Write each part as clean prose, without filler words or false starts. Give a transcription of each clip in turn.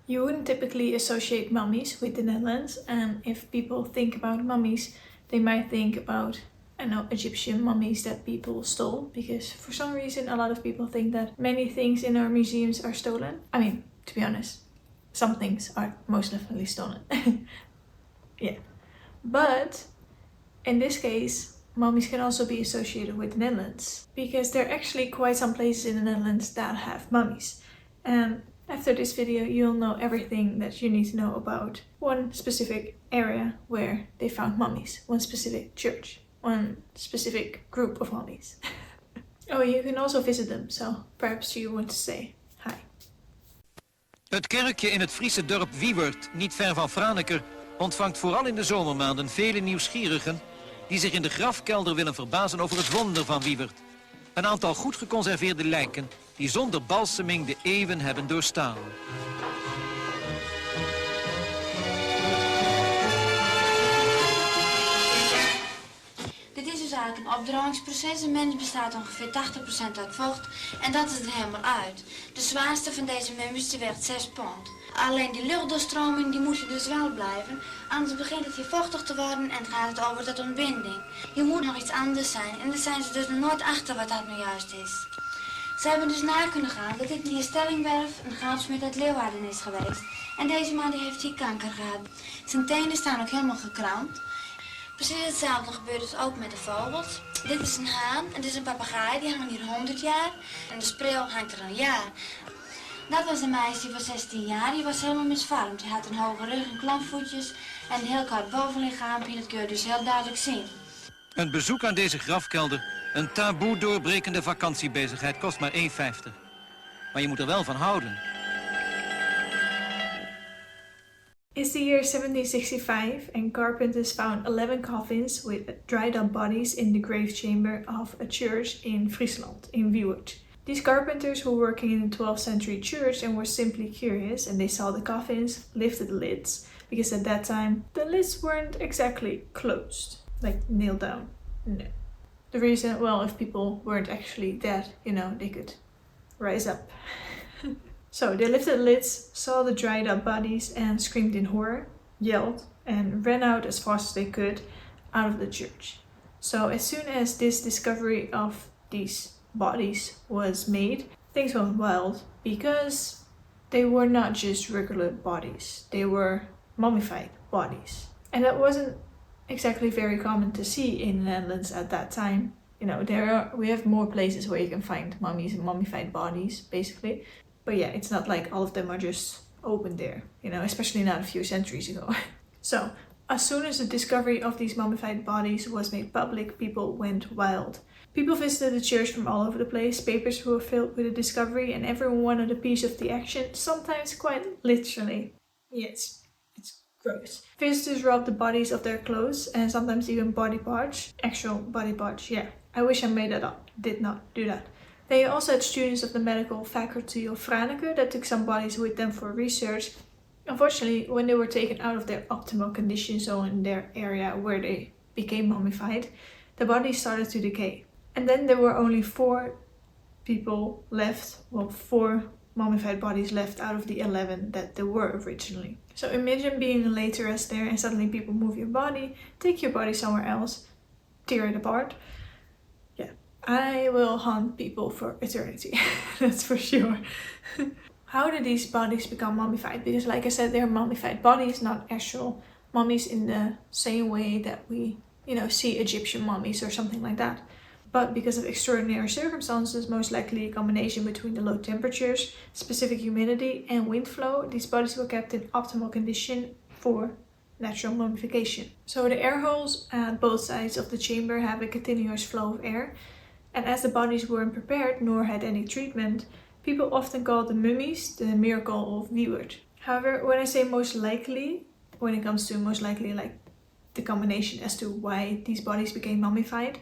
You wouldn't typically associate mummies with the Netherlands, and if people think about mummies, they might think about, I don't know, Egyptian mummies that people stole, because for some reason a lot of people think that many things in our museums are stolen. I mean, to be honest, some things are most definitely stolen. Yeah. But in this case, mummies can also be associated with the Netherlands, because there are actually quite some places in the Netherlands that have mummies. And after this video, you'll know everything that you need to know about one specific area where they found mummies, one specific church, one specific group of mummies. Oh, you can also visit them, so perhaps you want to say hi. Het kerkje in het Friese dorp Wiuwert, niet ver van Franeker, ontvangt vooral in de zomermaanden vele nieuwsgierigen die zich in de grafkelder willen verbazen over het wonder van Wiuwert. Een aantal goed geconserveerde lijken die zonder balseming de eeuwen hebben doorstaan. Dit is dus eigenlijk een opdrogingsproces. Een mens bestaat ongeveer 80% uit vocht en dat is er helemaal uit. De zwaarste van deze mummies weegt 6 pond. Alleen die luchtdoorstroming die moet er dus wel blijven, anders begint het hier vochtig te worden en gaat het over tot ontbinding. Hier moet nog iets anders zijn en daar zijn ze dus nog nooit achter wat dat nou juist is. Ze hebben dus na kunnen gaan dat dit hier Stelling Verv, een goudsmid uit Leeuwarden, is geweest. En deze man die heeft hier kanker gehad. Zijn tenen staan ook helemaal gekrampt. Precies hetzelfde gebeurt dus ook met de vogels. Dit is een haan en dit is een papegaai, die hangen hier 100 jaar. En de spreeuw hangt er een jaar. Dat was een meisje van 16 jaar, die was helemaal misvormd. Die had een hoge rug en klampvoetjes en een heel kort bovenlichaampje, dat kun je dus heel duidelijk zien. Een bezoek aan deze grafkelder, een taboe doorbrekende vakantiebezigheid, kost maar 1,50. Maar je moet er wel van houden. It's the year 1765 and carpenters found 11 coffins with dried up bodies in the grave chamber of a church in Friesland, in Wiuwert. These carpenters were working in the 12th century church and were simply curious, and they saw the coffins, lifted the lids, because at that time the lids weren't exactly closed, like nailed down. No. The reason, well, if people weren't actually dead, you know, they could rise up. So they lifted the lids, saw the dried up bodies and screamed in horror, yelled, and ran out as fast as they could out of the church. So as soon as this discovery of these bodies was made, things went wild, because they were not just regular bodies, they were mummified bodies. And that wasn't exactly very common to see in the Netherlands at that time. You know, we have more places where you can find mummies and mummified bodies, basically. But yeah, it's not like all of them are just open there, you know, especially not a few centuries ago. So, as soon as the discovery of these mummified bodies was made public, people went wild. People visited the church from all over the place, papers were filled with the discovery, and everyone wanted a piece of the action, sometimes quite literally. Yes, it's gross. Visitors robbed the bodies of their clothes, and sometimes even body parts. Actual body parts, yeah. I wish I made that up. Did not do that. They also had students of the medical faculty of Franeker that took some bodies with them for research. Unfortunately, when they were taken out of their optimal condition, so in their area where they became mummified, the bodies started to decay. And then there were only 4 people left, well, 4 mummified bodies left out of the 11 that there were originally. So imagine being a lay rest there and suddenly people move your body, take your body somewhere else, tear it apart. Yeah, I will haunt people for eternity, that's for sure. How did these bodies become mummified? Because like I said, they're mummified bodies, not actual mummies in the same way that we, you know, see Egyptian mummies or something like that. But because of extraordinary circumstances, most likely a combination between the low temperatures, specific humidity and wind flow, these bodies were kept in optimal condition for natural mummification. So the air holes at both sides of the chamber have a continuous flow of air, and as the bodies weren't prepared nor had any treatment, people often called the mummies the miracle of Wiuwert. However, when I say most likely, when it comes to most likely like the combination as to why these bodies became mummified,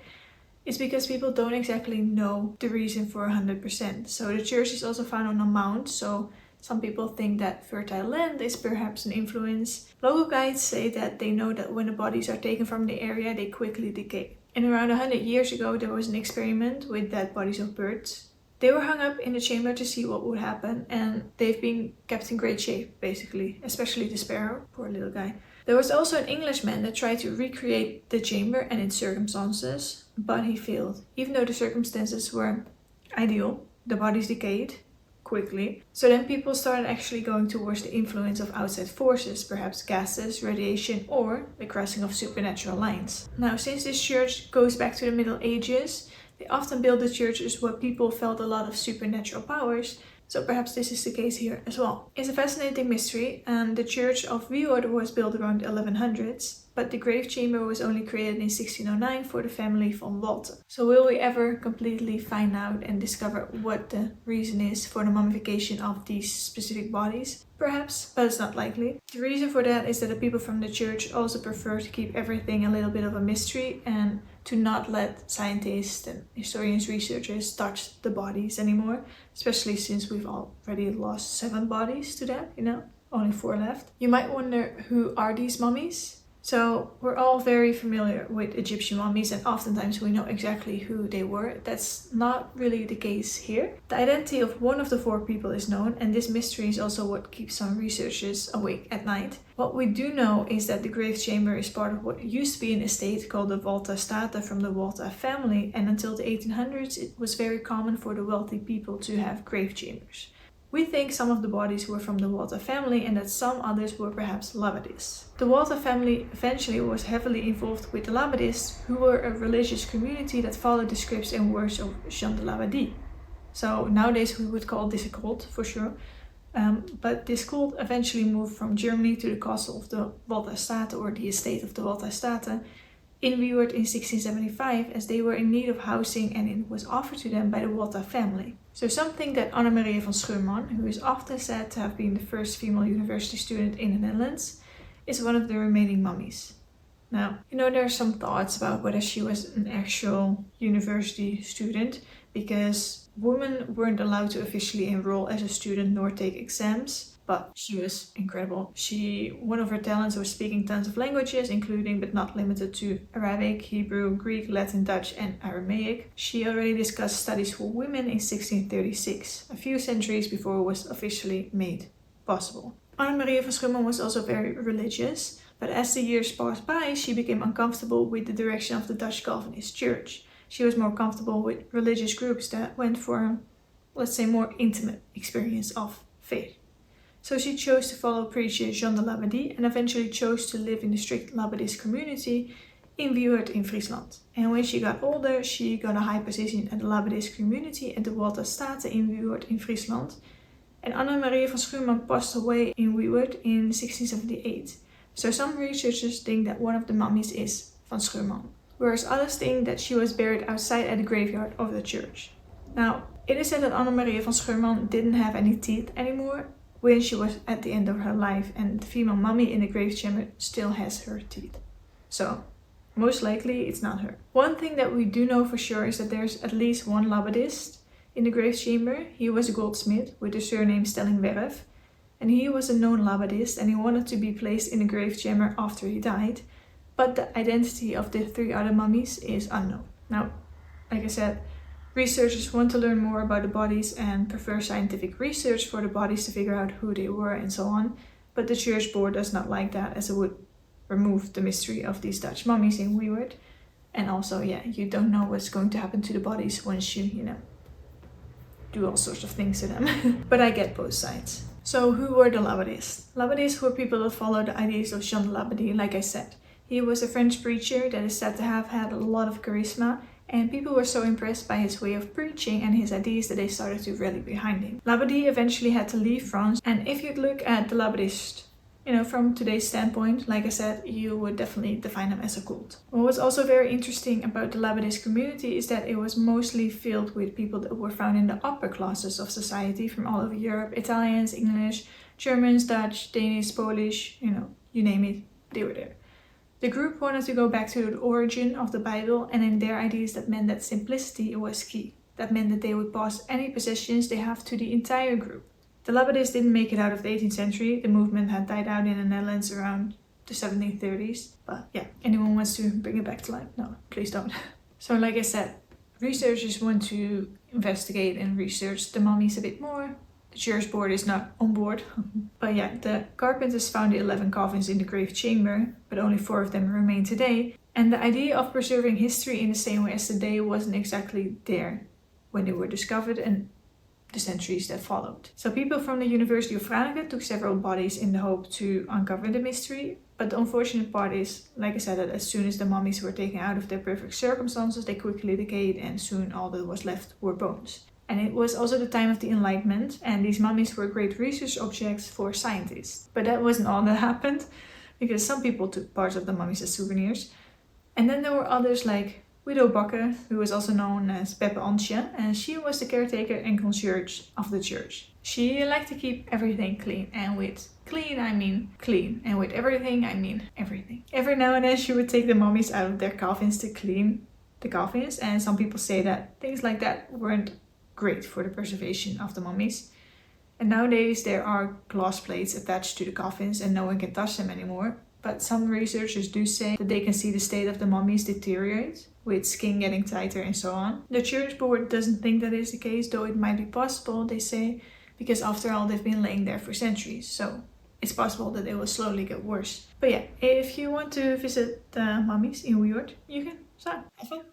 it's because people don't exactly know the reason for 100%. So the church is also found on a mound, so some people think that fertile land is perhaps an influence. Local guides say that they know that when the bodies are taken from the area, they quickly decay. And around 100 years ago, there was an experiment with dead bodies of birds. They were hung up in the chamber to see what would happen, and they've been kept in great shape, basically, especially the sparrow, poor little guy. There was also an Englishman that tried to recreate the chamber and its circumstances, but he failed. Even though the circumstances were ideal, the bodies decayed quickly. So then people started actually going towards the influence of outside forces, perhaps gases, radiation, or the crossing of supernatural lines. Now, since this church goes back to the Middle Ages, they often built the churches where people felt a lot of supernatural powers, so perhaps this is the case here as well. It's a fascinating mystery, and the church of Wiuwert was built around the 1100s, but the grave chamber was only created in 1609 for the family von Walter. So will we ever completely find out and discover what the reason is for the mummification of these specific bodies? Perhaps, but it's not likely. The reason for that is that the people from the church also prefer to keep everything a little bit of a mystery and to not let scientists and historians, researchers touch the bodies anymore, especially since we've already lost 7 bodies to that, only 4 left. You might wonder, who are these mummies? So we're all very familiar with Egyptian mummies, and oftentimes we know exactly who they were. That's not really the case here. The identity of one of the 4 people is known, and this mystery is also what keeps some researchers awake at night. What we do know is that the grave chamber is part of what used to be an estate called the Walter State from the Walter family, and until the 1800s it was very common for the wealthy people to have grave chambers. We think some of the bodies were from the Walter family and that some others were perhaps Labadists. The Walter family eventually was heavily involved with the Labadists, who were a religious community that followed the scripts and words of Jean de Labadie. So nowadays we would call this a cult for sure, but this cult eventually moved from Germany to the castle of the Walter State, or the estate of the Walter State, in Wiuwert in 1675, as they were in need of housing and it was offered to them by the Walter family. So some think that Maria van Schurman, who is often said to have been the first female university student in the Netherlands, is one of the remaining mummies. Now, there are some thoughts about whether she was an actual university student, because women weren't allowed to officially enroll as a student nor take exams. But she was incredible. One of her talents was speaking tons of languages, including but not limited to Arabic, Hebrew, Greek, Latin, Dutch, and Aramaic. She already discussed studies for women in 1636, a few centuries before it was officially made possible. Maria van Schurman was also very religious, but as the years passed by, she became uncomfortable with the direction of the Dutch Calvinist Church. She was more comfortable with religious groups that went for, let's say, more intimate experience of faith. So she chose to follow preacher Jean de Labadie and eventually chose to live in the strict Labadist community in Wiuwert in Friesland. And when she got older, she got a high position at the Labadist community at the Walter State in Wiuwert in Friesland. And Maria van Schurman passed away in Wiuwert in 1678. So some researchers think that one of the mummies is van Schurman, whereas others think that she was buried outside at the graveyard of the church. Now, it is said that Maria van Schurman didn't have any teeth anymore when she was at the end of her life, and the female mummy in the grave chamber still has her teeth. So, most likely it's not her. One thing that we do know for sure is that there's at least one Labadist in the grave chamber. He was a goldsmith with the surname Stelling Verv, and he was a known Labadist, and he wanted to be placed in the grave chamber after he died, but the identity of the 3 other mummies is unknown. Now, like I said, researchers want to learn more about the bodies and prefer scientific research for the bodies to figure out who they were and so on, but the church board does not like that, as it would remove the mystery of these Dutch mummies in Wiuwert. And also, you don't know what's going to happen to the bodies once you, do all sorts of things to them. But I get both sides. So who were the Labadists? Labadists were people that followed the ideas of Jean de Labadie, like I said. He was a French preacher that is said to have had a lot of charisma, and people were so impressed by his way of preaching and his ideas that they started to rally behind him. Labadie eventually had to leave France, and if you look at the Labadists, from today's standpoint, like I said, you would definitely define them as a cult. What was also very interesting about the Labadist community is that it was mostly filled with people that were found in the upper classes of society from all over Europe: Italians, English, Germans, Dutch, Danish, Polish, you name it, they were there. The group wanted to go back to the origin of the Bible, and in their ideas that meant that simplicity was key. That meant that they would pass any possessions they have to the entire group. The Labadists didn't make it out of the 18th century. The movement had died out in the Netherlands around the 1730s. But anyone wants to bring it back to life? No, please don't. So like I said, researchers want to investigate and research the mummies a bit more. The church board is not on board. But yeah, the carpenters found the 11 coffins in the grave chamber, but only 4 of them remain today. And the idea of preserving history in the same way as today wasn't exactly there when they were discovered and the centuries that followed. So people from the University of Franeker took several bodies in the hope to uncover the mystery. But the unfortunate part is, like I said, that as soon as the mummies were taken out of their perfect circumstances, they quickly decayed and soon all that was left were bones. And it was also the time of the Enlightenment, and these mummies were great research objects for scientists. But that wasn't all that happened, because some people took parts of the mummies as souvenirs. And then there were others like Widow Bakker, who was also known as Peppe Antje, and she was the caretaker and concierge of the church. She liked to keep everything clean, and with clean I mean clean, and with everything I mean everything. Every now and then she would take the mummies out of their coffins to clean the coffins, and some people say that things like that weren't great for the preservation of the mummies. And nowadays there are glass plates attached to the coffins and no one can touch them anymore. But some researchers do say that they can see the state of the mummies deteriorate, with skin getting tighter and so on. The church board doesn't think that is the case, though it might be possible, they say, because after all they've been laying there for centuries, so it's possible that it will slowly get worse. But yeah, if you want to visit the mummies in Wiuwert, you can. So, have fun!